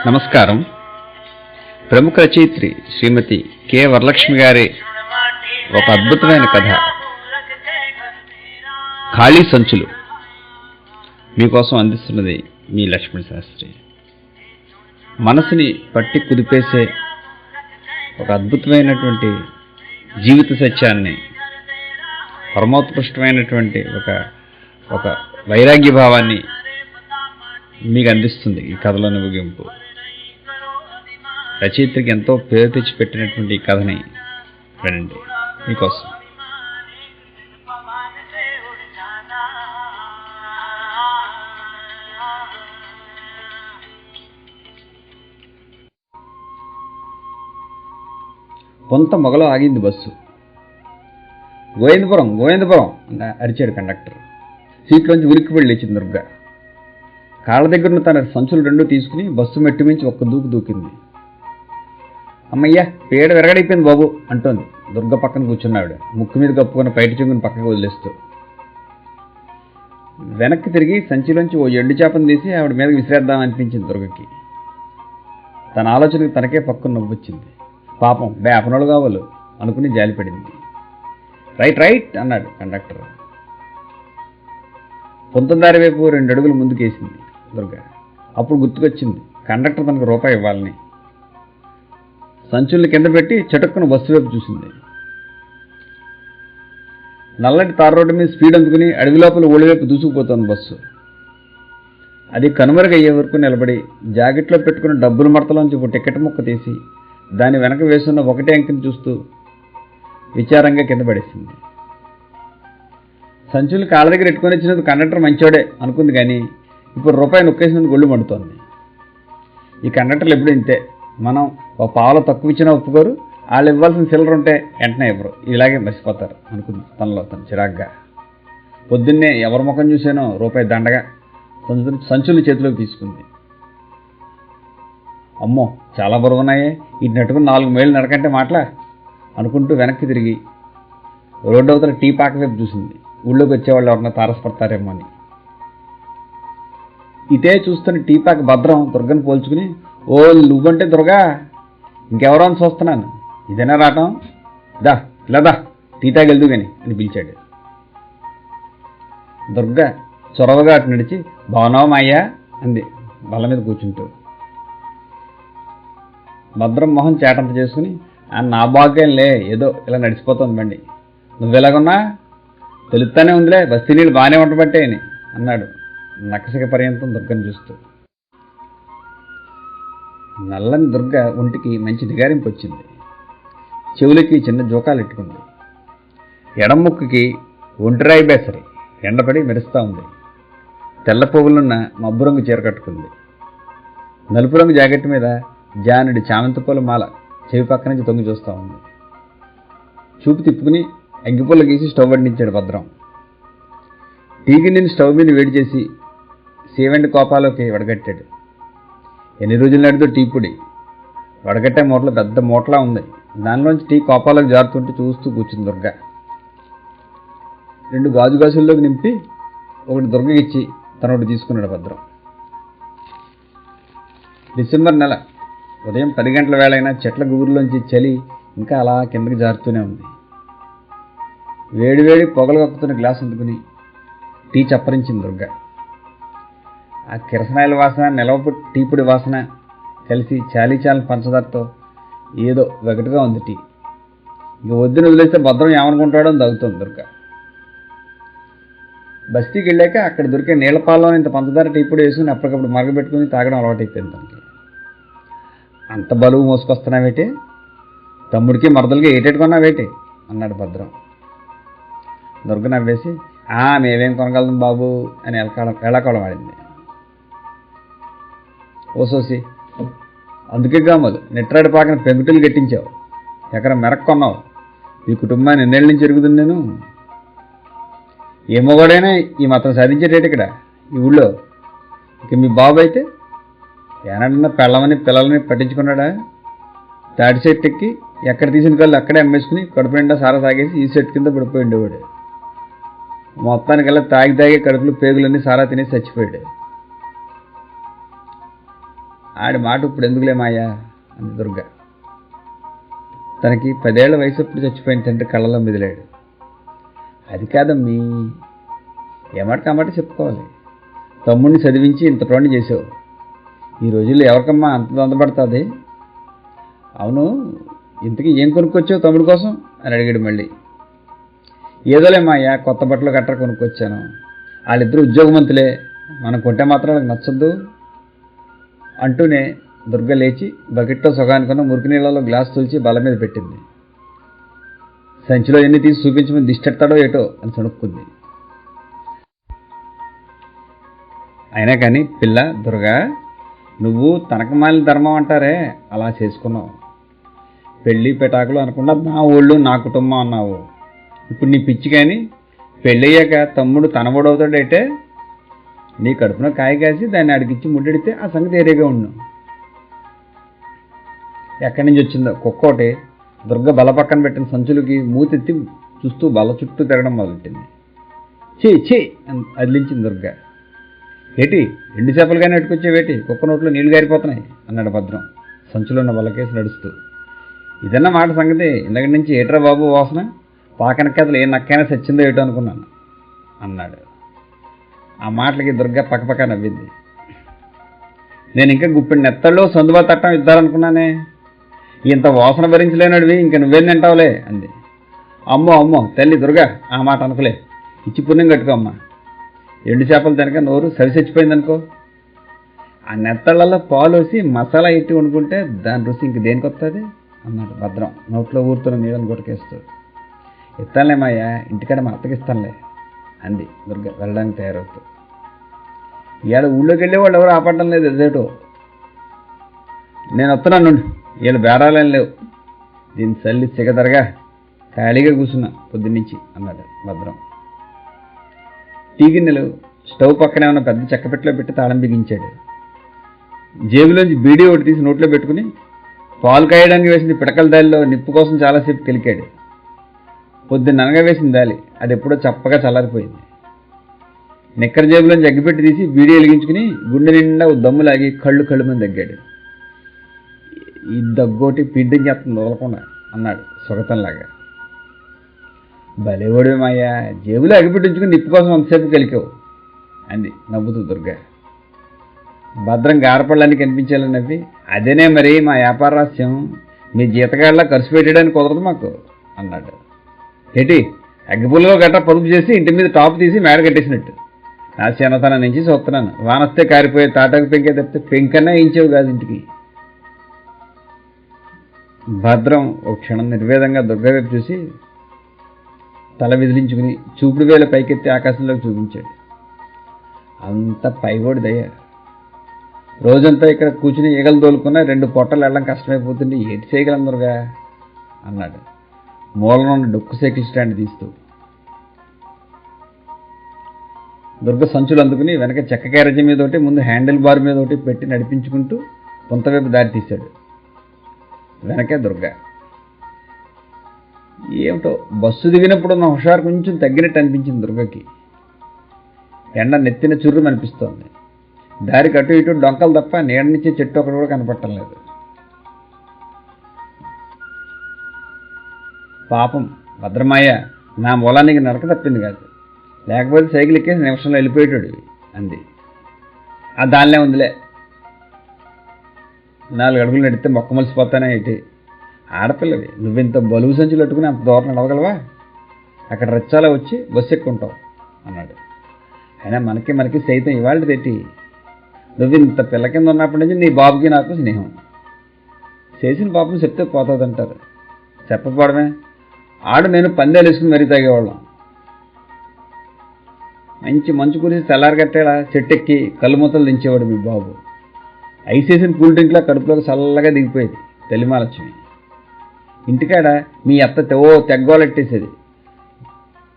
నమస్కారం. ప్రముఖ రచయిత్రి శ్రీమతి కె వరలక్ష్మి గారి ఒక అద్భుతమైన కథ ఖాళీ సంచులు మీకోసం అందిస్తున్నది మీ లక్ష్మణ శాస్త్రి. మనసుని పట్టి కుదిపేసే ఒక అద్భుతమైనటువంటి జీవిత సత్యాన్ని, పరమోత్కృష్టమైనటువంటి ఒక వైరాగ్య భావాన్ని మీకు అందిస్తుంది ఈ కథలోని ముగింపు. రచయిత్రికి ఎంతో పేరు తెచ్చిపెట్టినటువంటి ఈ కథని వినండి మీకోసం. కొంత మొగలో ఆగింది బస్సు. గోవిందపురం గోవిందపురం అని అరిచాడు కండక్టర్. సీట్లోంచి ఉలిక్కిపడి లేచింది దుర్గ. కాళ్ళ దగ్గర తన సంచులు రెండు తీసుకుని బస్సు మెట్టు మించి ఒక్క దూకు దూకింది. అమ్మయ్య, పేడ విరగడైపోయింది బాబు అంటోంది దుర్గ పక్కన కూర్చున్నాడు, ముక్కు మీద కప్పుకున్న పైట చెంగుని పక్కకు వదిలేస్తూ. వెనక్కి తిరిగి సంచిలోంచి ఓ ఎండు చేపను తీసి ఆవిడ మీద విసిరేద్దామనిపించింది దుర్గకి. తన ఆలోచనకు తనకే పక్కన నవ్వొచ్చింది. పాపం బేపనోళ్ళు కావాలి అనుకుని జాలిపడింది. రైట్ రైట్ అన్నాడు కండక్టర్. పొంతందారి వైపు 2 అడుగులు ముందుకేసింది దుర్గ. అప్పుడు గుర్తుకొచ్చింది కండక్టర్ తనకు రూపాయి ఇవ్వాలని. సంచుల్ని కింద పెట్టి చటుక్కున బస్సు వైపు చూసింది. నల్లటి తారు రోడ్డు మీద స్పీడ్ అందుకుని అడవి లోపల ఊళ్ళ వైపు దూసుకుపోతోంది బస్సు. అది కనుమరుగయ్యే వరకు నిలబడి జాకెట్లో పెట్టుకున్న డబ్బుల మడతలోంచి ఒక టికెట్ ముక్క తీసి దాని వెనక వేసున్న ఒకటే అంకెని చూస్తూ విచారంగా కింద పడేసింది. సంచులు కాళ్ళ దగ్గర ఎట్టుకొని వచ్చినందుకు కండక్టర్ మంచోడే అనుకుంది, కానీ ఇప్పుడు రూపాయి నొక్కేసినందుకు ఒళ్ళు మండుతోంది. ఈ కండక్టర్లు ఎప్పుడు ఇంతే, మనం ఒక పావులో తక్కువ ఇచ్చినా ఒప్పుకోరు, వాళ్ళు ఇవ్వాల్సిన సిల్లర్ ఉంటే వెంటనే ఇవ్వరు, ఇలాగే మర్చిపోతారు అనుకుంది తనలో తను చిరాగ్గా. పొద్దున్నే ఎవరి ముఖం చూసానో రూపాయి దండగా సంచులు చేతిలోకి తీసుకుంది. అమ్మో చాలా బరువున్నాయే, ఇటు నట్టుకుని 4 మైళ్ళు నడకంటే మాటలా అనుకుంటూ వెనక్కి తిరిగి రోడ్డు అవతల టీ పాక వైపు చూసింది. ఊళ్ళోకి వచ్చేవాళ్ళు ఎవరన్నా తారసపడతారేమో అని. ఇటే చూస్తున్న టీ పాక భద్రం దుర్గను పోల్చుకుని, ఓ నువ్వంటే దుర్గా, ఇంకెవరో అని చూస్తున్నాను, ఇదేనా రావటం, దా ఇలాదా టీ తాగెళ్దు కానీ అని పిలిచాడు. దుర్గ చొరవగా అటు నడిచి, బాగున్నావా మాయ్యా అంది బల్ల మీద కూర్చుంటూ. భద్రం మొహం చేటంత చేసుకుని, నా బాగేం లే, ఏదో ఇలా నడిచిపోతుంది బండి, నువ్వెలాగున్నా తెలుస్తానే ఉందిలే, బస్తీ నీళ్ళు బాగానే ఉండబట్టే అని అన్నాడు నకసిక పర్యంతం దుర్గను చూస్తూ. నల్లని దుర్గ ఒంటికి మంచి నిగారింపు వచ్చింది. చెవులకి చిన్న జోకాలు ఎట్టుకుంది. ఎడం ముక్కుకి ఒంటిరాయి బేసరి ఎండపడి మెరుస్తూ ఉంది. తెల్ల పువ్వులున్న మబ్బు రంగు చీర కట్టుకుంది. నలుపు రంగు జాకెట్ మీద జానుడి చామంతి పూల మాల చెవి పక్క నుంచి తొంగి చూస్తూ ఉంది. చూపు తిప్పుకుని అగ్గిపుల్ల గీసి స్టవ్ వడ్డించాడు భద్రం. టీ గిన్నెని స్టవ్ మీద వేడి చేసి సేవెండి కోపాలోకి వడగట్టాడు. ఎన్ని రోజులు నడిదో టీ పొడి వడగట్టే మూటలో పెద్ద మూటలా ఉంది. దానిలోంచి టీ కోపాలోకి జారుతుంటే చూస్తూ కూర్చుంది దుర్గ. 2 గాజు గాజుల్లోకి నింపి ఒకటి దుర్గకిచ్చి తనొకటి తీసుకున్నాడు భద్రం. డిసెంబర్ నెల ఉదయం 10 గంటల వేళైనా చెట్ల గుబురులోంచి చలి ఇంకా అలా కిందకి జారుతూనే ఉంది. వేడివేడి పొగలు కక్కుతున్న గ్లాస్ అందుకుని టీ చప్పరించింది దుర్గ. ఆ కిరసనాయిల వాసన, నిలవపు టీపుడి వాసన కలిసి చాలీచాలని పంచదారతో ఏదో వెగటుగా ఉంది టీ. ఇక వద్దున వదిలేస్తే భద్రం ఏమనుకుంటాడో అని తాగుతోంది దుర్గ. బస్తీకి వెళ్ళాక అక్కడ దొరికే నీళ్లపాలలో ఇంత పంచదార టీపుడి వేసుకుని అప్పటికప్పుడు మరగబెట్టుకుని తాగడం అలవాటైపోయింది తనకి. అంత బలువు మోసుకొస్తున్నావేటి, తమ్ముడికి మరదలకి ఏటెట్టుకున్నావేటి అన్నాడు భద్రం. దుర్గ నవ్వేసి, మేమేం కొనగలం బాబు అని ఎలాకోళం ఆడింది. ఓసోసి, అందుకే గామలు నెట్రాడి పాకన పెంకుటిలు గట్టించావు, ఎకరం మెరక్ కొన్నావు, ఈ కుటుంబాన్ని ఎన్నేళ్ళ నుంచి ఎరుగుతుంది నేను. ఏమోగాడైనా ఈ మాత్రం సాధించేటేటి ఇక్కడ ఈ ఊళ్ళో. ఇక మీ బాబు అయితే ఏనాడన్నా పెళ్ళమని పిల్లల్ని పట్టించుకున్నాడా? తాటి సెట్ ఎక్కి ఎక్కడ తీసిన కళ్ళు అక్కడే అమ్మేసుకుని కడుపు నిండా సారా సాగేసి ఈ సెట్ కింద పడిపోయి ఉండేవాడు. మొత్తానికల్లా తాగి కడుపులు పేగులన్నీ సారా తినేసి చచ్చిపోయాడు. ఆడి మాట ఇప్పుడు ఎందుకులే మాయా అంది దుర్గ. తనకి 10 ఏళ్ల వయసు అప్పుడు చచ్చిపోయిన తండ్రి కళ్ళలో మెదిలాడు. అది కాదమ్మీ, ఏమాట చెప్పుకోవాలి. తమ్ముడిని చదివించి ఇంత ప్రోణి చేసావు. ఈ రోజుల్లో ఎవరికమ్మా అంత దొందపడుతుంది? అవును, ఇంతకీ ఏం కొనుక్కొచ్చావు తమ్ముడి కోసం అని అడిగాడు మళ్ళీ. ఏదోలే మాయా, కొత్త బట్టలు గట్రా కొనుక్కొచ్చాను. వాళ్ళిద్దరూ ఉద్యోగమంతులే, మనం కొంటే మాత్రం వాళ్ళకి నచ్చొద్దు అంటూనే దుర్గ లేచి బకెట్లో సగానుకున్న మురికి నీళ్ళలో గ్లాస్ తులిచి బల మీద పెట్టింది. సంచిలో ఎన్ని తీసి చూపించమని దిష్టెడతాడో ఏటో అని సణుక్కుంది. అయినా కానీ పిల్ల దుర్గా, నువ్వు తనకమాలిన ధర్మం అంటారే అలా చేసుకున్నావు. పెళ్ళి పెటాకులు అనకుండా నా ఊళ్ళు నా కుటుంబం అన్నావు. ఇప్పుడు నీ పిచ్చి కానీ పెళ్ళయ్యాక తమ్ముడు తనబడవుతాడైతే నీ కడుపున కాయ కాసి దాన్ని అడిగిచ్చి ముడ్డెడితే ఆ సంగతి ఏరేగా ఉండు. ఎక్కడి నుంచి వచ్చిందో కుక్కోటి దుర్గ బల పక్కన పెట్టిన సంచులకి మూతెత్తి చూస్తూ బల చుట్టూ తిరగడం మొదలెట్టింది. చీ అదిలించింది దుర్గ. ఏటి 2 చేపలు కానీ ఎట్టుకొచ్చేవేటి, కుక్క నోట్లో నీళ్లు గారిపోతున్నాయి అన్నాడు భద్రం సంచులో ఉన్న బలకేసి నడుస్తూ. ఇదన్న మాట సంగతి, ఇందటి నుంచి ఏట్రా బాబు వాసన, పాకన కథలు ఏ నక్కైనా సచ్చిందో ఏటో అనుకున్నాను అన్నాడు. ఆ మాటలకి దుర్గ పక్కపక్క నవ్వింది. నేను ఇంకా గుప్పిడి నెత్తల్లో సందుబా తట్టం ఇద్దారనుకున్నానే, ఇంత వాసన భరించలేనడివి ఇంక నువ్వేం తింటావులే అంది. అమ్మో తల్లి దుర్గ, ఆ మాట అనుకులే, ఇచ్చి పుణ్యం కట్టుకో అమ్మా. 2 చేపలు తినక నోరు సరిచచ్చిపోయిందనుకో. ఆ నెత్తళ్లలో పాలు వేసి మసాలా ఎట్టి వండుకుంటే దాని రుచి ఇంక దేనికి వస్తుంది అన్నాడు భద్రం నోట్లో ఊరుతున్న నీళ్ళని కొట్టుకేస్తూ. ఇస్తానులేమయ్యా, ఇంటికాడ మా అత్తకి ఇస్తానులే అంది దుర్గ వెళ్ళడానికి తయారవుతూ. ఇవాళ ఊళ్ళోకి వెళ్ళే వాళ్ళు ఎవరు ఆపడడం లేదు, ఎదేటో. నేను వస్తున్నాను, వీళ్ళు బేరాలేం లేవు. దీన్ని చల్లి సిగదరగా ఖాళీగా కూర్చున్నా పొద్దున్నుంచి అన్నాడు భద్రం. టీ గిన్నెలు స్టవ్ పక్కనే ఉన్న పెద్ద చెక్కపెట్టలో పెట్టి తాళం బిగించాడు. జేబులోంచి బీడీ ఒకటి తీసి నోట్లో పెట్టుకుని పాలు కాయడానికి వేసిన పిడకల దాలిలో నిప్పు కోసం చాలాసేపు కెలికాడు. పొద్దున్ననగా వేసిన దాలి అది ఎప్పుడో చప్పగా చల్లారిపోయింది. నిక్కర జేబులోంచి అగ్గిపెట్టి తీసి బీడీ వెలిగించుకుని గుండె నిండా దమ్ములాగి కళ్ళు మంది దగ్గాడు. ఈ దగ్గోటి పిండి చేస్తుంది వదలకుండా అన్నాడు సుగతంలాగా. భలేవాడు మాయా, జేబులో అగిపెట్టించుకుని నిప్పు కోసం అంతసేపు కలికావు అంది నవ్వుతూ దుర్గ. భద్రం గారపళ్ళని కనిపించాలని నవ్వి, అదేనే మరి మా వ్యాపార రహస్యం, మీ జీతగాళ్ళ ఖర్చు పెట్టడానికి కుదరదు మాకు అన్నాడు. ఏటి అగ్గిపుల్లలో గట్రా పొదుపు చేసి ఇంటి మీద టాప్ తీసి మేడ కట్టేసినట్టు. నా చిన్నతనం నుంచి చూస్తున్నాను, వానొస్తే కారిపోయే తాటాకు పెంకే తప్పితే పెంకన్నా వేయించేవు కాదు ఇంటికి. భద్రం ఒక క్షణం నిర్వేదంగా దుర్గ వైపు చూసి తల విదిలించుకుని చూపుడు వేల పైకెత్తి ఆకాశంలోకి చూపించాడు. అంత పైవోడి దయ. రోజంతా ఇక్కడ కూర్చుని ఈగలు తోలుకున్న 2 పొట్టలు వెళ్ళడం కష్టమైపోతుంది, ఏటి చేయగలందరుగా అన్నాడు మూలన ఉన్న డొక్కు సైకిల్ స్టాండ్ తీస్తూ. దుర్గ సంచులు అందుకుని వెనక చెక్క క్యారేజీ మీద ఒకటి, ముందు హ్యాండిల్ బార్ మీద ఒకటి పెట్టి నడిపించుకుంటూ కొంతవైపు దారి తీశాడు. వెనకే దుర్గ. ఏమిటో బస్సు దిగినప్పుడు ఉన్న హుషారు కొంచెం తగ్గినట్టు అనిపించింది దుర్గకి. ఎండ నెత్తిన చుర్రు అనిపిస్తోంది. దారికి అటు ఇటు డొంకలు తప్ప నీడనిచ్చే చెట్టు ఒకటి కూడా కనపడటం లేదు. పాపం భద్రమాయ, నా మూలానికి నడక తప్పింది కాదు, లేకపోతే సైకిల్ ఎక్కేసి నిమిషంలో వెళ్ళిపోయేటాడు అంది. ఆ దానిలే ఉందిలే, 4 అడుగులు నడిస్తే మొక్క మలిసిపోతానే ఏంటి, ఆడపిల్లవి, నువ్వింత బలువు సంచులు పెట్టుకుని అంత దూరం నడవగలవా, అక్కడ రెచ్చాలా వచ్చి బస్సు ఎక్కుంటావు అన్నాడు. అయినా మనకి సైతం ఇవాళ తెట్టి, నువ్వు ఇంత పిల్ల కింద ఉన్నప్పటి నుంచి నీ బాబుకి నాకు స్నేహం, చేసిన పాపం చెప్తే పోతుందంటారు, చెప్పకపోవడమే. ఆడు నేను పందేలు వేసుకుని మరీ తాగేవాళ్ళం. మంచి మంచు కురిసి తెల్లారగట్టేలా చెట్టెక్కి కళ్ళు మూతలు దించేవాడు మీ బాబు. ఐసేసిన కూల్ డ్రింక్లా కడుపులోకి చల్లగా దిగిపోయేది తెలిమాలక్ష్మి. ఇంటికాడ మీ అత్త తెగ్గోలెట్టేసేది,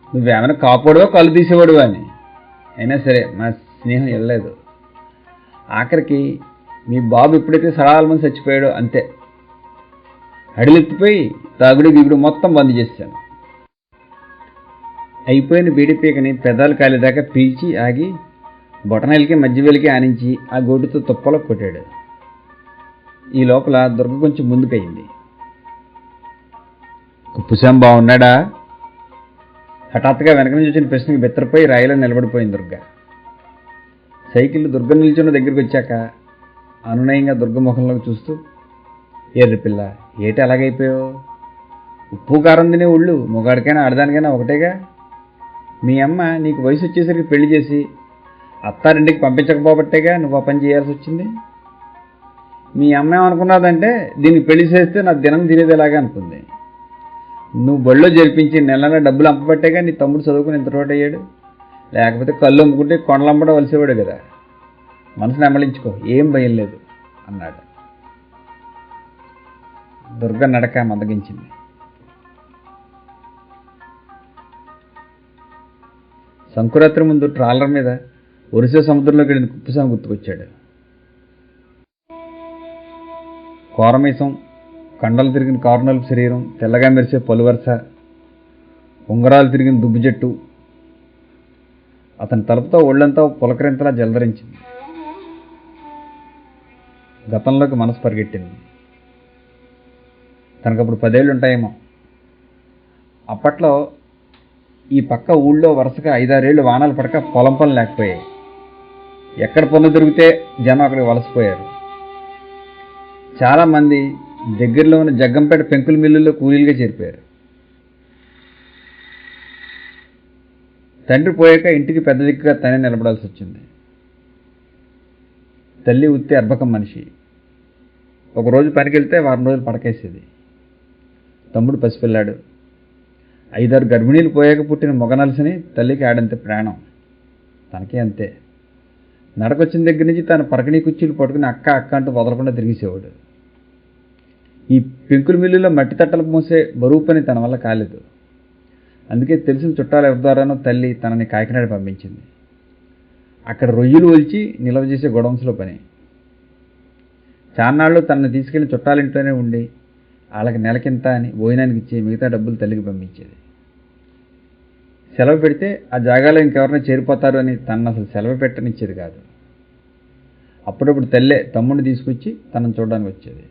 నువ్వేమైనా కాపాడువో కళ్ళు తీసేవాడు అని. అయినా సరే మా స్నేహం వెళ్ళలేదు. ఆఖరికి మీ బాబు ఎప్పుడైతే సడాల మంది చచ్చిపోయాడో అంతే, అడిలెత్తిపోయి తాగుడు గిగుడు మొత్తం బంద్ చేశాను. అయిపోయిన బీడిపీకని పెదాలు కాలేదాకా పీల్చి ఆగి బొటనెలకి మధ్యవేలికి ఆనించి ఆ గోటుతో తుప్పలో కొట్టాడు. ఈ లోపల దుర్గ కొంచెం ముందుకయింది. కుప్పుసాం బాగున్నాడా? హఠాత్తుగా వెనక నుంచి వచ్చిన ప్రశ్నకి బెత్తరపోయి రాయిలో నిలబడిపోయింది దుర్గ. సైకిల్ దుర్గ నిల్చున్న దగ్గరికి వచ్చాక అనునయంగా దుర్గ ముఖంలోకి చూస్తూ, ఎర్రి పిల్ల ఏటి అలాగైపోయావు? ఉప్పు కారం తినే ఒళ్ళు మొగాడికైనా ఆడదానికైనా ఒకటేగా. మీ అమ్మ నీకు వయసు వచ్చేసరికి పెళ్లి చేసి అత్తారింటికి పంపించకపోబట్టేగా నువ్వు ఆ పని చేయాల్సి వచ్చింది. మీ అమ్మ ఏమనుకున్నదంటే దీనికి పెళ్లి చేస్తే నా దినం తినేది ఎలాగా అనుకుంది. నువ్వు బళ్ళో జరిపించి నెల డబ్బులు అమ్మబట్టేగా నీ తమ్ముడు చదువుకుని ఇంత తోట అయ్యాడు. లేకపోతే కళ్ళు అమ్ముకుంటే కొండలు అమ్మడం వలసేవాడు కదా. మనసుని అమలించుకో, ఏం భయం లేదు అన్నాడు. దుర్గ నడక మందగించింది. సంకురాత్రి ముందు ట్రాలర్ మీద ఒరిస్సా సముద్రంలోకి వెళ్ళిన కుప్పుసామి గుర్తుకొచ్చాడు. కోరమీసం, కండలు తిరిగిన కారునలుపు శరీరం, తెల్లగా మెరిసే పలువరస, ఉంగరాలు తిరిగిన దుబ్బు జట్టు అతని తలుపుతో ఒళ్ళంతా పులకరింతలా జలధరించింది. గతంలోకి మనసు పరిగెట్టింది. తనకప్పుడు 10 ఏళ్ళు ఉంటాయేమో. అప్పట్లో ఈ పక్క ఊళ్ళో వరుసగా 5-6 ఏళ్ళు వానాలు పడక పొలం పనులు లేకపోయాయి. ఎక్కడ పనులు దొరికితే జనం అక్కడికి వలసపోయారు. చాలామంది దగ్గరలో ఉన్న జగ్గంపేట పెంకుల మిల్లుల్లో కూలీలుగా చేరిపోయారు. తండ్రి పోయాక ఇంటికి పెద్ద దిక్కుగా తనే నిలబడాల్సి వచ్చింది. తల్లి ఉత్తి అర్భకం మనిషి. ఒకరోజు పనికి వెళ్తే వారం రోజులు పడకేసేది. తమ్ముడు పసిపిల్లాడు. 5-6 గర్భిణీలు పోయాక పుట్టిన మొగనలసని తల్లికి ఆడంతే ప్రాణం. తనకే అంతే. నడకొచ్చిన దగ్గర నుంచి తన పరకణీ కుర్చీలు పట్టుకుని అక్క అక్క అంటూ వదలకుండా తిరిగేసేవాడు. ఈ పెంకుల మిల్లులో మట్టి తట్టలు మోసే బరువు పని తన వల్ల కాలేదు. అందుకే తెలిసిన చుట్టాలు ఎవరి ద్వారానో తల్లి తనని కాకినాడ పంపించింది. అక్కడ రొయ్యలు ఒలిచి నిల్వ చేసే గొడౌన్స్లో పని. చాన్నాళ్ళు తనని తీసుకెళ్లి చుట్టాలింట్లోనే ఉండి వాళ్ళకి నెలకింత అని భోజనానికి ఇచ్చి మిగతా డబ్బులు తల్లికి పంపించేది. సెలవు పెడితే ఆ జాగాలో ఇంకెవరైనా చేరిపోతారు అని తనను అసలు సెలవు పెట్టనిచ్చేది కాదు. అప్పుడప్పుడు తల్లే తమ్ముడిని తీసుకొచ్చి తనను చూడడానికి వచ్చేది.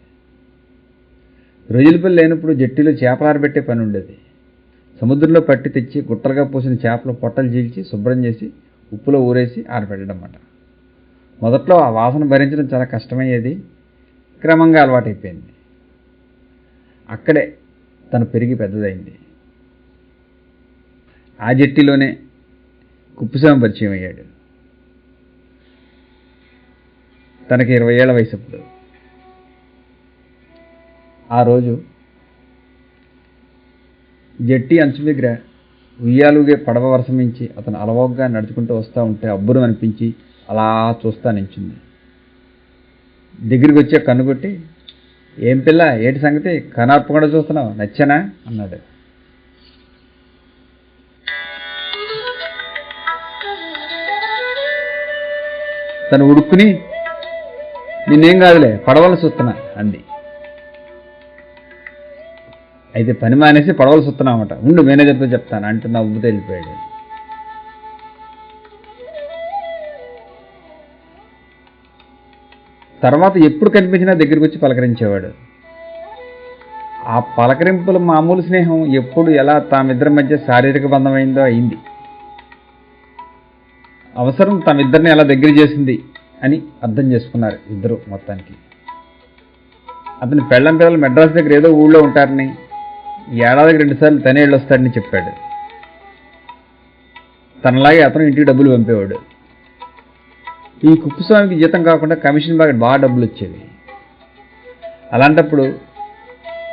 రొయ్యల పిల్ల లేనప్పుడు జట్టిలో చేపలు ఆరబెట్టే పని ఉండేది. సముద్రంలో పట్టి తెచ్చి గుట్టలుగా పోసిన చేపలు పొట్టలు చీల్చి శుభ్రం చేసి ఉప్పులో ఊరేసి ఆరబెట్టడం అన్నమాట. మొదట్లో ఆ వాసన భరించడం చాలా కష్టమయ్యేది. క్రమంగా అలవాటైపోయింది. అక్కడే తను పెరిగి పెద్దదైంది. ఆ జట్టిలోనే కుప్పుసామి పరిచయం అయ్యాడు. తనకి 20 ఏళ్ల వయసు అప్పుడు. ఆ రోజు జట్టి అంచు దగ్గర ఉయ్యాలుగే పడవ వరస మించి అతను అలవోగ్గా నడుచుకుంటూ వస్తూ ఉంటే అబ్బురం అనిపించి అలా చూస్తా నించుంది. దగ్గరికి వచ్చే కన్నుకొట్టి, ఏం పిల్ల ఏటి సంగతి కనార్పకుండా చూస్తున్నావు, నచ్చానా అన్నాడు. తను ఉడుక్కుని, నిన్నేం కాదులే పడవలు చూస్తున్నా అంది. అయితే పని మానేసి పడవలు చూస్తున్నామట, ఉండు మేనేజర్తో చెప్తాను అంటూ నవ్వుతూ వెళ్ళిపోయాడు. తర్వాత ఎప్పుడు కనిపించినా దగ్గరికి వచ్చి పలకరించేవాడు. ఆ పలకరింపుల మామూలు స్నేహం ఎప్పుడు ఎలా తామిద్దరి మధ్య శారీరక బంధమైందో అయింది. అవసరం తమిద్దరిని ఎలా దగ్గర చేసింది అని అర్థం చేసుకున్నారు ఇద్దరు మొత్తానికి. అతని పెళ్ళం పిల్లలు మెడ్రాస్ దగ్గర ఏదో ఊళ్ళో ఉంటారని, ఏడాదికి 2 సార్లు తనే వెళ్ళొస్తాడని చెప్పాడు. తనలాగే అతను ఇంటికి డబ్బులు పంపేవాడు. ఈ కుప్పుస్వామికి జీతం కాకుండా కమిషన్ బాగా డబ్బులు వచ్చేవి. అలాంటప్పుడు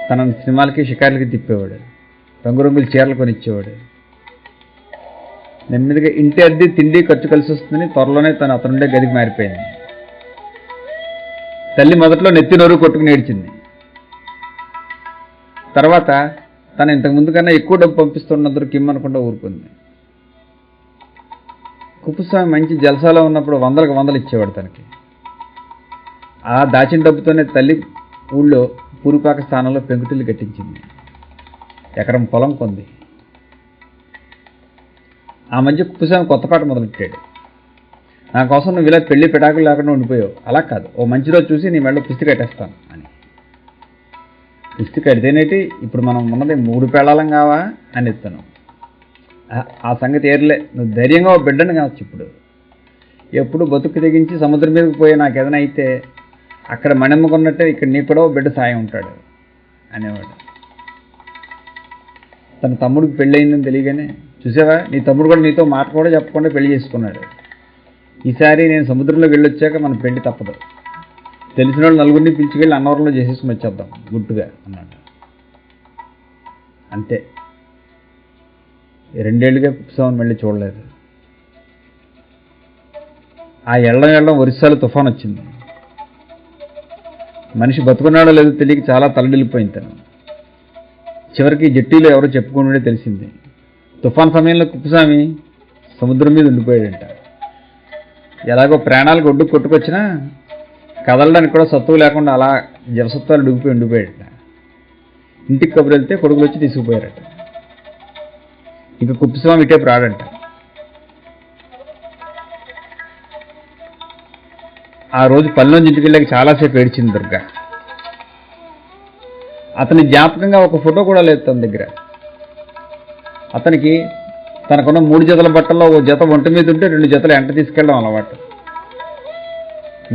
తనని సినిమాలకి షికార్లకి తిప్పేవాడు. రంగురంగుల చీరలు కొనిచ్చేవాడు. నెమ్మదిగా ఇంటి అద్దె తిండి ఖర్చు కలిసి వస్తుందని త్వరలోనే తను అతనుండే గదికి మారిపోయింది. తల్లి మొదట్లో నెత్తి నోరు కొట్టుకుని ఏడ్చింది. తర్వాత తను ఇంతకుముందు కన్నా ఎక్కువ డబ్బు పంపిస్తున్నందుకు కిమ్మనకుండా ఊరుకుంది. కుప్పుస్వామి మంచి జలసాలో ఉన్నప్పుడు 100కు 100 ఇచ్చేవాడు తనకి. ఆ దాచిన డబ్బుతోనే తల్లి ఊళ్ళో పూరిపాక స్థానంలో పెంకుటిల్లు కట్టించింది. ఎకరం పొలం కొంది. ఆ మధ్య కుప్పస్వామి కొత్త పాట మొదలెట్టాడు. నా కోసం నువ్వు ఇలా పెళ్లి పెటాకులు లేకుండా ఉండిపోయావు, అలా కాదు, ఓ మంచి రోజు చూసి నీ మెడలో కుస్తీ కట్టేస్తాను అని. కుస్తీ కడితేనేటి, ఇప్పుడు మనం ఉన్నది 3 పెళ్ళాలం కావా అని ఎత్తాను. ఆ సంగతి ఏర్లే, నువ్వు ధైర్యంగా ఓ బిడ్డను కావచ్చు. ఇప్పుడు ఎప్పుడు బతుకు తెగించి సముద్రం మీదకి పోయి నాకు ఏదైనా అయితే అక్కడ మణిమ్మకున్నట్టే ఇక్కడ నీకు కూడా ఓ బిడ్డ సాయం ఉంటాడు అనేవాడు. తన తమ్ముడికి పెళ్ళయిందని తెలియగానే, చూసావా నీ తమ్ముడు కూడా నీతో మాట కూడా చెప్పకుండా పెళ్లి చేసుకున్నాడు. ఈసారి నేను సముద్రంలో వెళ్ళొచ్చాక మన పెళ్లి తప్పదు. తెలిసిన వాళ్ళు నలుగురిని పిలిచికెళ్ళి అన్నవరంలో చేసేసుకుని వచ్చేద్దాం గుట్టుగా అన్నాడు. అంతే. 2 ఏళ్ళుగా కుప్పస్వామిని మళ్ళీ చూడలేదు. ఆ ఎళ్ళం ఒరిస్సాలో తుఫాన్ వచ్చింది. మనిషి బతుకున్నాడో లేదో తెలియక చాలా తలడిల్లిపోయింది తను. చివరికి జట్టీలో ఎవరో చెప్పుకుంటుండే తెలిసింది, తుఫాన్ సమయంలో కుప్పస్వామి సముద్రం మీద ఉండిపోయాడంట. ఎలాగో ప్రాణాలకు ఒడ్డుకు కొట్టుకొచ్చినా కదలడానికి కూడా సత్తువు లేకుండా అలా జవసత్వాలు ఉండిపోయాడట. ఇంటికి కబురు వెళ్తే కొడుకులు వచ్చి తీసుకుపోయారట. ఇక కుప్పస్వామి ఇటేపు రాడంట. ఆ రోజు పల్లెలోంచి ఇంటికి వెళ్ళాక చాలాసేపు ఏడ్చింది దుర్గ. అతని జ్ఞాపకంగా ఒక ఫోటో కూడా లేదు తన దగ్గర. అతనికి తనకున్న 3 జతల బట్టల్లో ఓ జత ఒంటి మీద ఉంటే 2 జతలు ఎంట తీసుకెళ్ళడం అలవాటు.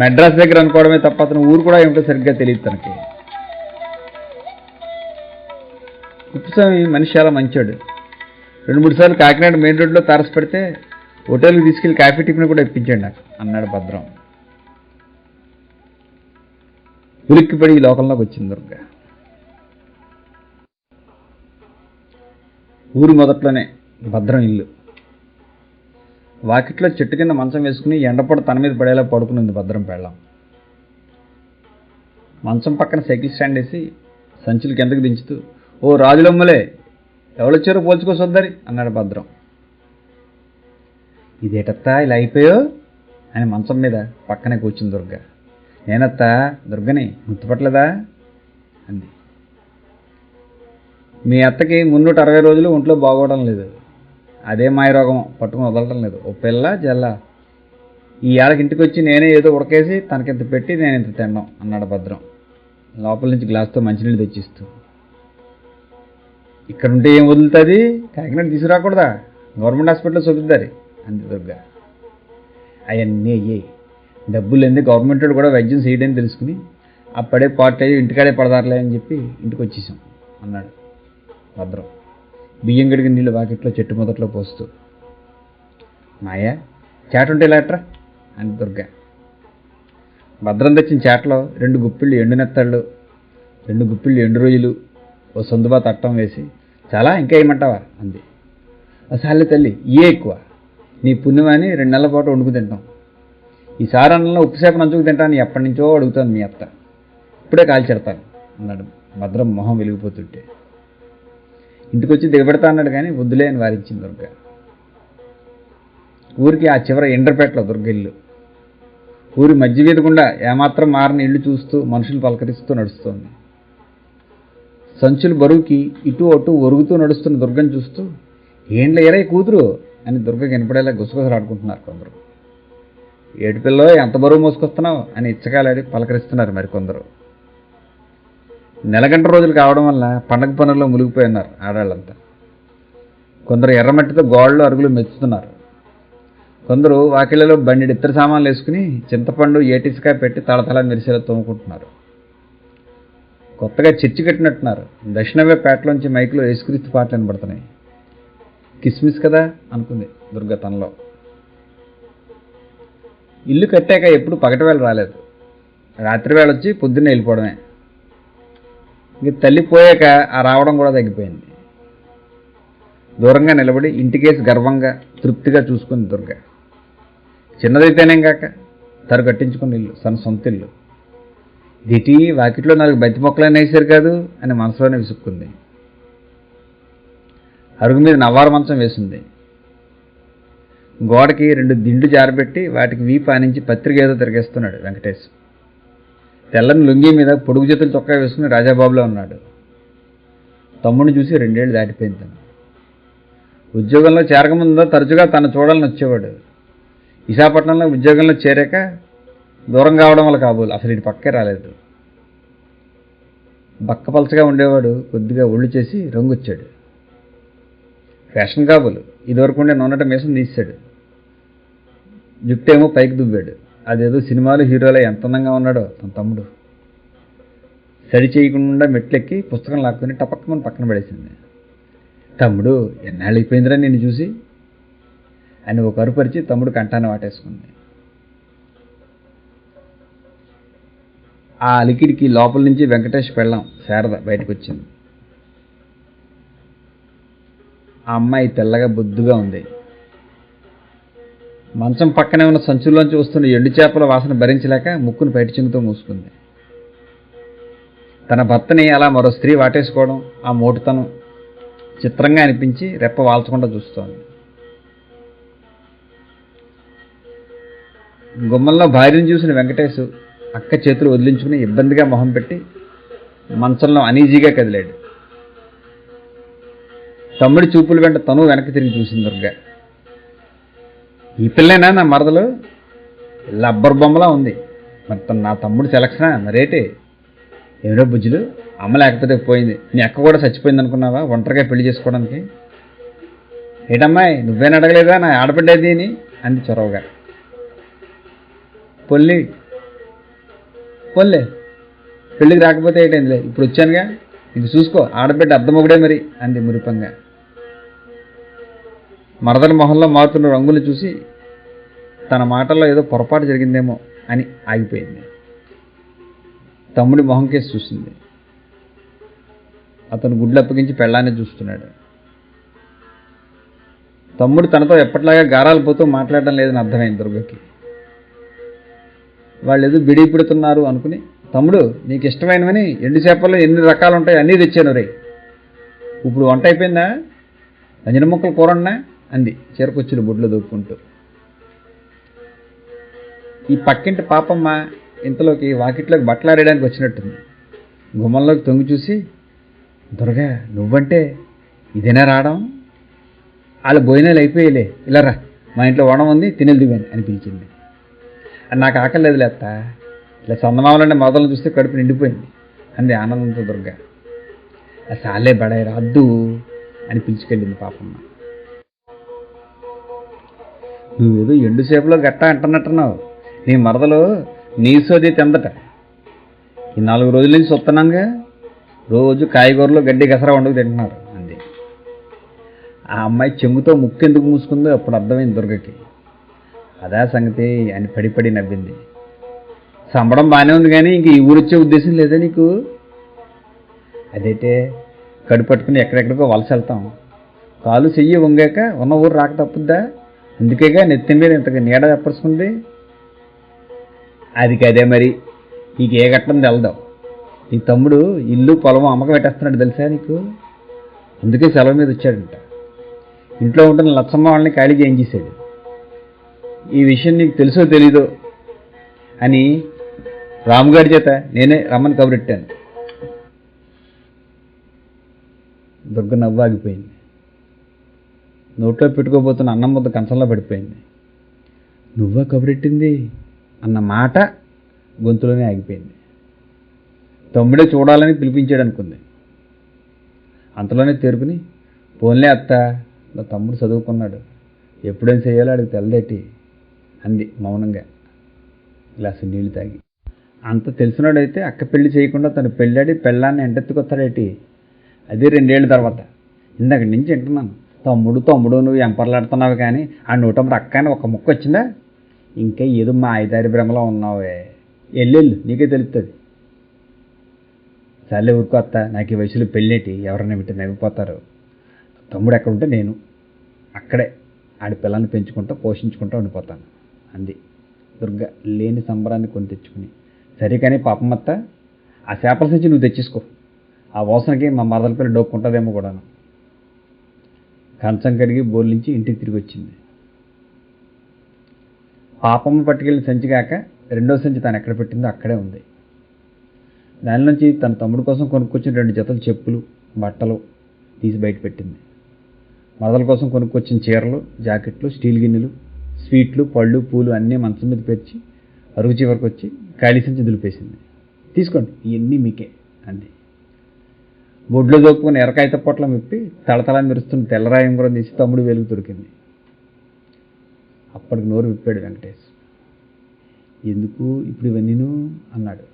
మెడ్రాస్ దగ్గర అనుకోవడమే తప్ప అతను ఊరు కూడా ఏమిటో సరిగ్గా తెలియదు తనకి. కుప్పస్వామి మనిషి చాలా మంచాడు. 2-3 సార్లు కాకినాడ మెయిన్ రోడ్లో తారసపడితే హోటల్కి తీసుకెళ్లి కాఫీ టిఫిన్ కూడా ఇప్పించాడు నాకు అన్నాడు భద్రం. ఉలిక్కిపడి ఈ లోకంలోకి వచ్చింది దుర్గ. ఊరు మొదట్లోనే భద్రం ఇల్లు. వాకిట్లో చెట్టు కింద మంచం వేసుకుని ఎండపొడ తన మీద పడేలా పడుకునింది భద్రం పెళ్ళం. మంచం పక్కన సైకిల్ స్టాండ్ వేసి సంచులు కిందకు దించుతూ, ఓ రాజులమ్మలే ఎవరొచ్చారో పోల్చుకోసొద్దరి అన్నాడు భద్రం. ఇదేటత్తా ఇలా అయిపోయో అని మంచం మీద పక్కనే కూర్చుంది దుర్గ. నేనత్తా దుర్గని గుర్తుపట్టలేదా అంది. మీ అత్తకి 360 రోజులు ఒంట్లో బాగోవడం లేదు, అదే మాయరోగం పట్టుకుని వదలటం లేదు. ఓ పిల్ల జల్ల ఈ ఏళ్ళకి ఇంటికి వచ్చి నేనే ఏదో ఉడకేసి తనకింత పెట్టి నేను ఇంత తినడం అన్నాడు భద్రం లోపల నుంచి గ్లాస్తో మంచినీళ్ళు తెచ్చిస్తూ. ఇక్కడ ఉంటే ఏం వదులుతుంది, కాకినాడ తీసుకురాకూడదా, గవర్నమెంట్ హాస్పిటల్లో చూపిద్దారి అంది దుర్గ. అవన్నీ అయ్యాయి, డబ్బులు ఎందుకు గవర్నమెంట్ కూడా వైద్యం చేయడని తెలుసుకుని అప్పుడే పార్ట్ అయ్యి ఇంటికాడే పడదారులే అని చెప్పి ఇంటికి వచ్చేసాం అన్నాడు భద్రం బియ్యం గడిగిన నీళ్ళు వాకిట్లో చెట్టు మొదట్లో పోస్తూ. మాయా చేటుంటే లేట్రా అని దుర్గ. భద్రం తెచ్చిన చేటలో 2 గుప్పిళ్ళు ఎండు నెత్తళ్ళు, 2 గుప్పిళ్ళు ఎండు రొయ్యలు, ఓ సొందుబాతు అట్టం వేసి, చాలా ఇంకా ఏమంటావా అంది. అసలు తల్లి ఇయే ఎక్కువ, నీ పుణ్యమని 2 నెలల పాటు వండుకు తింటాం. ఈసారి అన్నంలో ఉప్పు చేప నంచుకు తింటాను ఎప్పటి నుంచో అడుగుతాను మీ అత్త, ఇప్పుడే కాల్చెడతాను అన్నాడు భద్రం మొహం వెలిగిపోతుంటే. ఇంటికి వచ్చి దిగబెడతా అన్నాడు కానీ వద్దులే అని వారించింది దుర్గ. ఊరికి ఆ చివర ఎండ్రపేటలో దుర్గ ఇల్లు. ఊరి మధ్య వీధి గుండా ఏమాత్రం మారని ఇల్లు చూస్తూ మనుషులు పలకరిస్తూ నడుస్తోంది. సంచులు బరువుకి ఇటు అటు ఒరుగుతూ నడుస్తున్న దుర్గను చూస్తూ, ఏండ్ల ఎరై కూతురు అని దుర్గ కనపడేలా గుసగుసలాడుకుంటున్నారు కొందరు. ఏడుపిల్లో ఎంత బరువు మోసుకొస్తున్నావు అని ఇచ్చకాలాడి పలకరిస్తున్నారు మరికొందరు. 1 గంట రోజులు కావడం వల్ల పండగ పనుల్లో మునిగిపోయి ఉన్నారు ఆడాళ్ళంతా. కొందరు ఎర్రమట్టితో గోడలు అరుగులు మెచ్చుతున్నారు. కొందరు వాకిళ్లలో బండి ఇతర సామాన్లు వేసుకుని చింతపండు ఏటిసికాయ పెట్టి తళతళ మెరిసేలా తోముకుంటున్నారు. కొత్తగా చర్చి కట్టినట్టున్నారు. దక్షిణవే పేటలోంచి మైకులో యేసుక్రీస్తు పాటలు వినబడుతున్నాయి. కిస్మిస్ కదా అనుకుంది దుర్గ తనలో. ఇల్లు కట్టాక ఎప్పుడు పగటి వేళ రాలేదు, రాత్రి వేళ వచ్చి పొద్దున్నే వెళ్ళిపోవడమే. ఇంక తల్లి పోయాక ఆ రావడం కూడా తగ్గిపోయింది. దూరంగా నిలబడి ఇంటికేసి గర్వంగా తృప్తిగా చూసుకుంది దుర్గ. చిన్నదైతేనేం కాక తరు కట్టించుకున్న ఇల్లు, తన సొంత ఇల్లు. దిటి వాకిట్లో 4 బంతి మొక్కలైనా వేసారు కాదు అని మనసులోనే విసుక్కుంది. అరుగు మీద నవ్వారు మంచం వేసింది. గోడకి 2 దిండు జారబెట్టి వాటికి వీపు ఆనించి పత్రిక ఏదో తిరిగేస్తున్నాడు వెంకటేష్. తెల్లని లుంగి మీద పొడుగు చేతులు చొక్కా వేసుకుని రాజాబాబులో ఉన్నాడు. తమ్ముడిని చూసి 2 ఏళ్ళు దాటిపోయింది తను. ఉద్యోగంలో చేరకముందో తరచుగా తను చూడాలని వచ్చేవాడు. విశాఖపట్నంలో ఉద్యోగంలో చేరాక దూరం కావడం వల్ల కాబోలు అసలు ఇటు పక్కే రాలేదు. బక్కపలచగా ఉండేవాడు, కొద్దిగా ఒళ్ళు చేసి రంగు వచ్చాడు. ఫ్యాషన్ కాబోలు ఇదివరకు ఉండే నొన్నట మీసం తీశాడు. జుట్టేమో పైకి దువ్వాడు. అదేదో సినిమాలు హీరోలో ఎంత అందంగా ఉన్నాడో తన తమ్ముడు. సరి చేయకుండా మెట్లెక్కి పుస్తకం లాక్కుని టపక్కమని పక్కన పడేసింది. తమ్ముడు, ఎన్నాళ్ళు అయిపోయిందిరా నిన్ను చూసి అని ఒక అరుపరిచి తమ్ముడు కంటాన్ని వాటేసుకుంది. ఆ అలికిడికి లోపల నుంచి వెంకటేష్ పెళ్ళాం శారద బయటకు వచ్చింది. ఆ అమ్మాయి తెల్లగా బొద్దుగా ఉంది. మంచం పక్కనే ఉన్న సంచుల్లోంచి వస్తున్న ఎండు చేపల వాసన భరించలేక ముక్కును బయట చెంగుతో మూసుకుంది. తన భర్తని అలా మరో స్త్రీ వాటేసుకోవడం, ఆ మోటుతనం చిత్రంగా అనిపించి రెప్ప వాల్చకుండా చూస్తోంది. గుమ్మంలో భార్యను చూసిన వెంకటేశు అక్క చేతులు వదిలించుకుని ఇబ్బందిగా మొహం పెట్టి మంచంలో అనీజీగా కదిలాడు. తమ్ముడి చూపులు వెంట తను వెనక్కి తిరిగి చూసింది దుర్గ. ఈ పిల్లేనా నా మరదలు? లబ్బర్ బొమ్మలా ఉంది. మరి నా తమ్ముడు సెలక్షనా మరేటి? ఏమిటో బుజ్జులు, అమ్మ లేకపోతే పోయింది. నీ అక్క కూడా చచ్చిపోయింది అనుకున్నావా ఒంటరిగా పెళ్లి చేసుకోవడానికి? ఏటమ్మాయి, నువ్వేం అడగలేదా నా ఆడబిడ్డది అని అంది చొరవగా. పొల్లి పొల్లే, పెళ్ళికి రాకపోతే ఏంటైందిలే, ఇప్పుడు వచ్చానుగా, ఇంక చూసుకో ఆడబిడ్డ అర్ధమొకడే మరి అంది మురిపంగా. మరదల మొహంలో మారుతున్న రంగులు చూసి తన మాటల్లో ఏదో పొరపాటు జరిగిందేమో అని ఆగిపోయింది. తమ్ముడి మొహం కేసి చూసింది. అతను గుడ్లు అప్పగించి పెళ్ళాన్ని చూస్తున్నాడు. తమ్ముడు తనతో ఎప్పటిలాగా గారాలు పోతూ మాట్లాడడం లేదని అర్థమైంది దుర్గకి. వాళ్ళు ఏదో బిడి పెడుతున్నారు అనుకుని, తమ్ముడు నీకు ఇష్టమైనవని ఎండు చేపల్లో ఎన్ని రకాలు ఉంటాయి అన్నీ తెచ్చాను రే, ఇప్పుడు వంట అయిపోయిందా, అంజన ముక్కలు కూరన్నా అంది చీరకొచ్చులు బొడ్లు దూక్కుంటూ. ఈ పక్కింటి పాపమ్మ ఇంతలోకి వాకిట్లోకి బట్టలాడడానికి వచ్చినట్టుంది. గుమ్మంలోకి తొంగి చూసి, దుర్గా నువ్వంటే ఇదేనా రావడం? వాళ్ళు భోజనాలు అయిపోయేలే, ఇలా రా, మా ఇంట్లో వడం ఉంది తినేదిగాని అని పిలిచింది. అది నాకు ఆకలి లేదు లేత, ఇలా చందమామలంటే మొదలను చూస్తే కడుపు నిండిపోయింది అంది ఆనందంతో దుర్గా. ఆ సాలే బడాయి రాద్దు అని పిలుచుకెళ్ళింది పాపమ్మ. నువ్వేదో ఎండు సేపులో గట్ట అంటున్నట్టున్నావు, నీ మరదలు నీసోది తిందట. ఈ 4 రోజుల నుంచి చూస్తున్నానుగా, రోజు కాయగూరలు గడ్డి గసరా వండుకు తింటున్నారు అంది. ఆ అమ్మాయి చెంగుతో ముక్కెందుకు మూసుకుందో అప్పుడు అర్థమైంది దుర్గకి. అదా సంగతి అని పడి నవ్వింది. సంబడం బాగానే ఉంది కానీ ఇంక ఈ ఊరొచ్చే ఉద్దేశం లేదా నీకు? అదైతే కడుపు పట్టుకుని ఎక్కడెక్కడికో వలస వెళ్తాం, కాలు చెయ్యి వంగాక ఉన్న ఊరు రాక తప్పుద్దా? అందుకేగా నెత్తి మీద ఇంతగా నీడ చెప్పరుచుకుంది. అది కదే మరి, నీకు ఏ గట్టం తెలదాం. నీ తమ్ముడు ఇల్లు పొలము అమ్మకం పెట్టేస్తున్నాడు తెలుసా నీకు? అందుకే సెలవు మీద వచ్చాడంట. ఇంట్లో ఉంటున్న లచ్చమ్మ వాళ్ళని ఖాళీ చేయించేశాడు. ఈ విషయం నీకు తెలుసో తెలీదో అని రాముగారి చేత నేనే రమ్మని కబురెట్టాను. దుర్గ నవ్వు ఆగిపోయింది. నోట్లో పెట్టుకోబోతున్న అన్నం ముద్ద కంచంలో పడిపోయింది. నువ్వా కబురెట్టింది అన్న మాట గొంతులోనే ఆగిపోయింది. తమ్ముడే చూడాలని పిలిపించాడు అనుకుంది. అంతలోనే తేరుకుని, పోన్లే అత్త, నా తమ్ముడు చదువుకున్నాడు, ఎప్పుడేం చేయాలో అడిగి తెల్లదేటి అంది మౌనంగా గ్లాసు నీళ్లు తాగి. అంత తెలిసినాడైతే అక్క పెళ్లి చేయకుండా తను పెళ్ళాడి పెళ్ళాన్ని ఎంటెత్తుకొస్తాడేటి? అది 2 ఏళ్ళ తర్వాత. ఇందాక నుంచి వింటున్నాను, తమ్ముడు తమ్ముడు నువ్వు ఎంపర్లాడుతున్నావు కానీ ఆ నూటంబడి అక్క అని ఒక ముక్క వచ్చిందా? ఇంకా ఏదో మా ఐదారి భ్రమలో ఉన్నావే, ఎల్లెళ్ళు నీకే తెలుస్తుంది. సర్లే ఊరుకో అత్త, నాకు ఈ వయసులో పెళ్ళేటి, ఎవరైనా వింటే నవ్విపోతారు. తమ్ముడు ఎక్కడ ఉంటే నేను అక్కడే ఆడి పిల్లల్ని పెంచుకుంటూ పోషించుకుంటూ ఉండిపోతాను అంది దుర్గ లేని సంబరాన్ని కొని తెచ్చుకుని. సరే కానీ పాపమత్త, ఆ చేపల నుంచి నువ్వు తెచ్చేసుకో, ఆ వాసనకి మా మరదల పిల్ల డోక్కుంటుందేమో కూడాను. కంచం కడిగి బోర్లించి ఇంటికి తిరిగి వచ్చింది. పాపమ్మ పట్టుకెళ్ళిన సంచి కాక 2వ సంచి తను ఎక్కడ పెట్టిందో అక్కడే ఉంది. దాని నుంచి తన తమ్ముడు కోసం కొనుక్కొచ్చిన 2 జతల చెప్పులు బట్టలు తీసి బయట పెట్టింది. మరదల కోసం కొనుక్కొచ్చిన చీరలు, జాకెట్లు, స్టీల్ గిన్నెలు, స్వీట్లు, పళ్ళు, పూలు అన్నీ మంచం మీద పెరిచి అరుగు చివరికి వచ్చి ఖాళీ సంచి దులిపేసింది. తీసుకోండి, ఇవన్నీ మీకే అంది. బొడ్లో దోపుకుని ఎరకాయ పొట్ల విప్పి తళతళ మెరుస్తున్న తెల్లరాయం కూడా తీసి తమ్ముడు వెలుగు దొరికింది. అప్పటికి నోరు విప్పాడు వెంకటేష్. ఎందుకు ఇప్పుడు ఇవన్నీను అన్నాడు.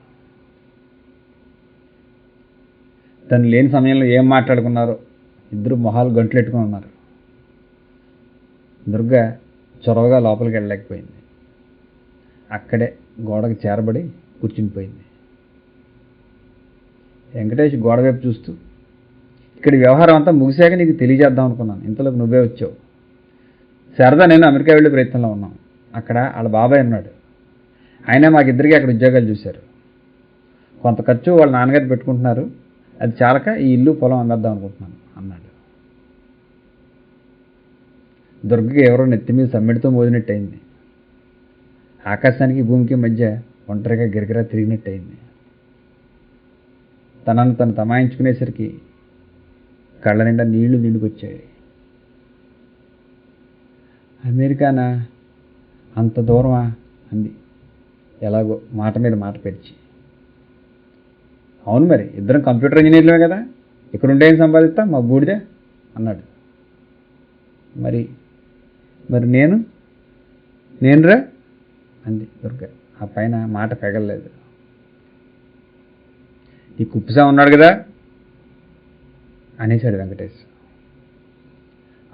తను లేని సమయంలో ఏం మాట్లాడుకున్నారో ఇద్దరు మొహాలు గంటలెట్టుకుని ఉన్నారు. దుర్గ చొరవగా లోపలికి వెళ్ళలేకపోయింది. అక్కడే గోడకు చేరబడి కూర్చునిపోయింది. వెంకటేష్ గోడ వైపు చూస్తూ, ఇక్కడి వ్యవహారం అంతా ముగిశాక నీకు తెలియజేద్దాం అనుకున్నాను, ఇంతలోకి నువ్వే వచ్చావు. శారదా నేను అమెరికా వెళ్ళే ప్రయత్నంలో ఉన్నాం. అక్కడ వాళ్ళ బాబాయ్ ఉన్నాడు. ఆయన మాకిద్దరికి అక్కడ ఉద్యోగాలు చూశారు. కొంత ఖర్చు వాళ్ళ నాన్నగారు పెట్టుకుంటున్నారు. అది చాలక ఈ ఇల్లు పొలం అమ్మేద్దాం అనుకుంటున్నాను అన్నాడు. దుర్గకి ఎవరో నెత్తి మీద సమ్మెడితో మోదినట్టు అయింది. ఆకాశానికి భూమికి మధ్య ఒంటరిగా గిరగిరా తిరిగినట్టు అయింది. తనను తను తమాయించుకునేసరికి కళ్ళ నిండా నీళ్లు నిండుకొచ్చాయి. అమెరికానా, అంత దూరమా అంది ఎలాగో మాట మీద మాట పెరిచి. అవును మరి, ఇద్దరం కంప్యూటర్ ఇంజనీర్లమే కదా, ఇక్కడుంటే ఏం సంపాదిస్తా, మా బూడిదే అన్నాడు. మరి మరి నేనురా అంది దుర్గ. ఆ పైన మాట పెగలలేదు. ఈ కుప్పిసా ఉన్నాడు కదా అనేశాడు వెంకటేష్.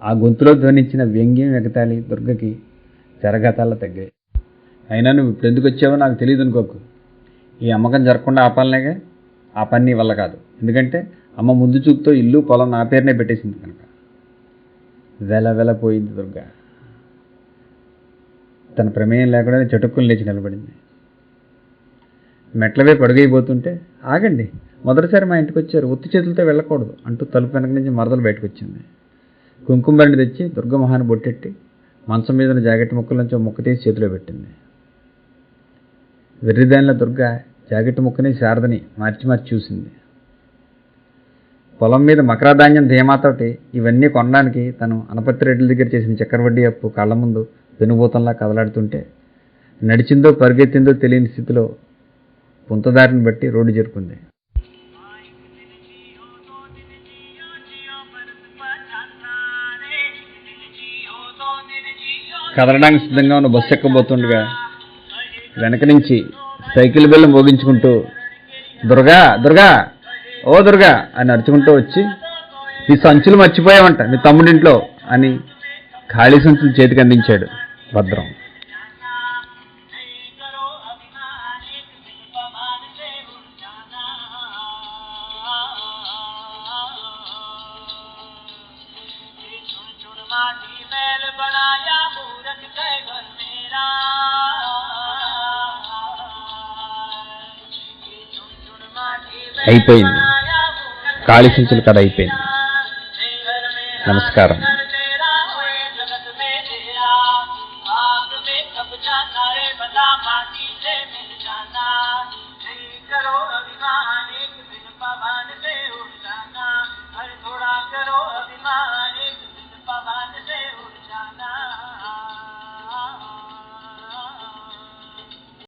ఆ గొంతులో ధ్వనించిన వ్యంగ్యం ఎగతాళి దుర్గకి జరగతాల్లో తగ్గాయి. అయినా నువ్వు ఇప్పుడు ఎందుకు వచ్చావో నాకు తెలియదు అనుకోకు. ఈ అమ్మకం జరగకుండా ఆపాలనేగా. ఆ పని నీ వల్ల కాదు. ఎందుకంటే అమ్మ ముందు చూపుతో ఇల్లు పొలం నా పేరునే పెట్టేసింది కనుక. వెలవెలపోయింది దుర్గ. తన ప్రమేయం లేకుండానే చటుక్కులు లేచి నిలబడింది. మెట్ల వైపు అడుగైపోతుంటే, ఆగండి, మొదటిసారి మా ఇంటికి వచ్చారు, ఉత్తి చేతులతో వెళ్ళకూడదు అంటూ తలుపు వెనక నుంచి మరదలు బయటకు వచ్చింది. కుంకుమరిని తెచ్చి దుర్గ మొహాన్ని బొట్టెట్టి మంచం మీద జాకెట్ ముక్కల నుంచి ముక్క తీసి చేతిలో పెట్టింది. వెర్రిదానిలో దుర్గ జాకెట్ ముక్కని శారదని మార్చి మార్చి చూసింది. పొలం మీద మకరాధాన్యం ధీమాతోటి ఇవన్నీ కొనడానికి తను అనపత్తి రెడ్డి దగ్గర చేసిన చక్రవడ్డీ అప్పు కళ్ళ ముందు వెనుభూతంలా కదలాడుతుంటే నడిచిందో పరిగెత్తిందో తెలియని స్థితిలో పుంతదారిని బట్టి రోడ్డు చేరుకుంది. కదలడానికి సిద్ధంగా ఉన్న బస్సు ఎక్కబోతుండగా వెనక నుంచి సైకిల్ బెల్లం మోగించుకుంటూ దుర్గా దుర్గా ఓ దుర్గా అని అరుచుకుంటూ వచ్చి, ఈ సంచులు మర్చిపోయావంట మీ తమ్ముడింట్లో అని ఖాళీ సంచులు చేతికి అందించాడు భద్రం. అయిపోయింది. ఖాళీ సంచుల కథ అయిపోయింది. నమస్కారం. जगत में तेरा, आग में कब जाना रे बता माटी।